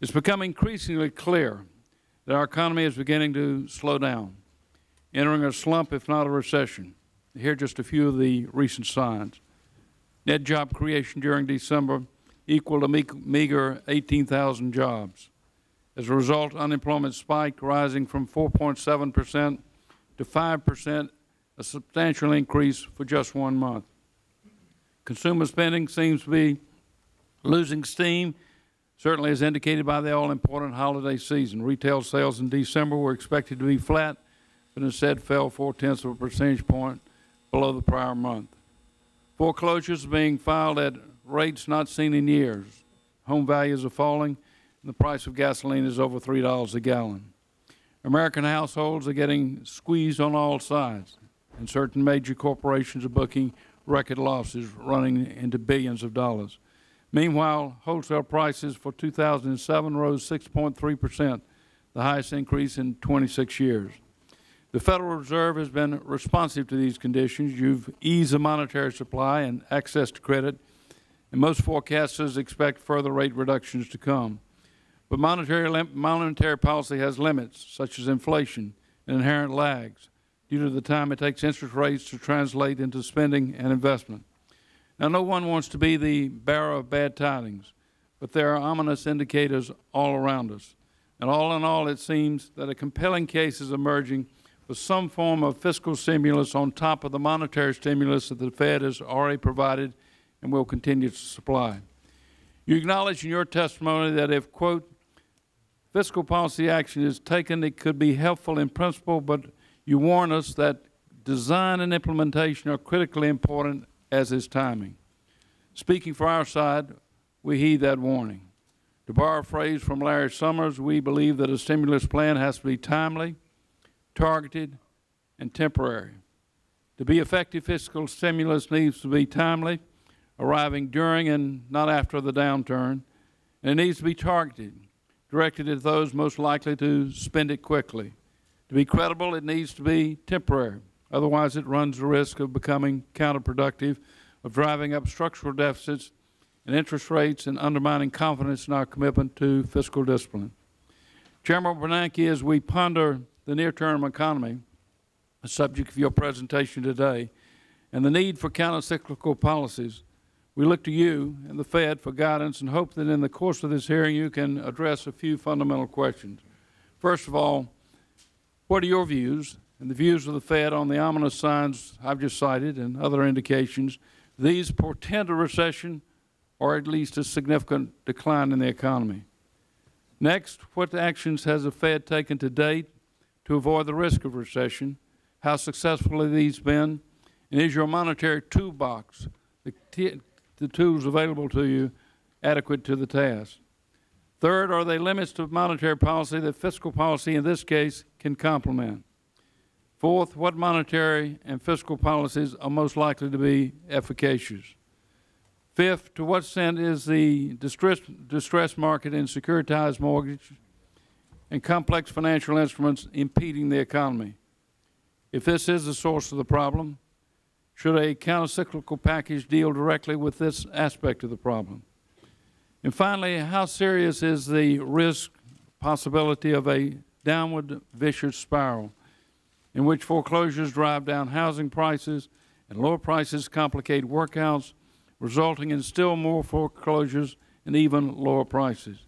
It's becoming increasingly clear that our economy is beginning to slow down, entering a slump, if not a recession. Here are just a few of the recent signs. Net job creation during December equaled a meager 18,000 jobs. As a result, unemployment spiked, rising from 4.7% to 5%, a substantial increase for just 1 month. Consumer spending seems to be losing steam, certainly as indicated by the all-important holiday season. Retail sales in December were expected to be flat, but instead fell 0.4 of a percentage point below the prior month. Foreclosures are being filed at rates not seen in years. Home values are falling, and the price of gasoline is over $3 a gallon. American households are getting squeezed on all sides, and certain major corporations are booking record losses running into billions of dollars. Meanwhile, wholesale prices for 2007 rose 6.3%, the highest increase in 26 years. The Federal Reserve has been responsive to these conditions. You've eased the monetary supply and access to credit, and most forecasters expect further rate reductions to come. But monetary policy has limits, such as inflation and inherent lags, due to the time it takes interest rates to translate into spending and investment. Now, no one wants to be the bearer of bad tidings, but there are ominous indicators all around us. And all in all, it seems that a compelling case is emerging for some form of fiscal stimulus on top of the monetary stimulus that the Fed has already provided and will continue to supply. You acknowledge in your testimony that if, quote, fiscal policy action is taken, it could be helpful in principle, but you warn us that design and implementation are critically important, as is timing. Speaking for our side, we heed that warning. To borrow a phrase from Larry Summers, we believe that a stimulus plan has to be timely, targeted, and temporary. To be effective, fiscal stimulus needs to be timely, arriving during and not after the downturn, and it needs to be targeted, directed at those most likely to spend it quickly. To be credible, it needs to be temporary. Otherwise, it runs the risk of becoming counterproductive, of driving up structural deficits and interest rates and undermining confidence in our commitment to fiscal discipline. Chairman Bernanke, as we ponder the near-term economy, the subject of your presentation today, and the need for countercyclical policies, we look to you and the Fed for guidance and hope that in the course of this hearing you can address a few fundamental questions. First of all, what are your views and the views of the Fed on the ominous signs I've just cited and other indications these portend a recession or at least a significant decline in the economy? Next, what actions has the Fed taken to date to avoid the risk of recession? How successful have these been? And is your monetary toolbox, the tools available to you, adequate to the task? Third, are there limits to monetary policy that fiscal policy, in this case, can complement? Fourth, what monetary and fiscal policies are most likely to be efficacious? Fifth, to what extent is the distressed market in securitized mortgage and complex financial instruments impeding the economy? If this is the source of the problem, should a countercyclical package deal directly with this aspect of the problem? And finally, how serious is the risk possibility of a downward vicious spiral in which foreclosures drive down housing prices and lower prices complicate workouts, resulting in still more foreclosures and even lower prices?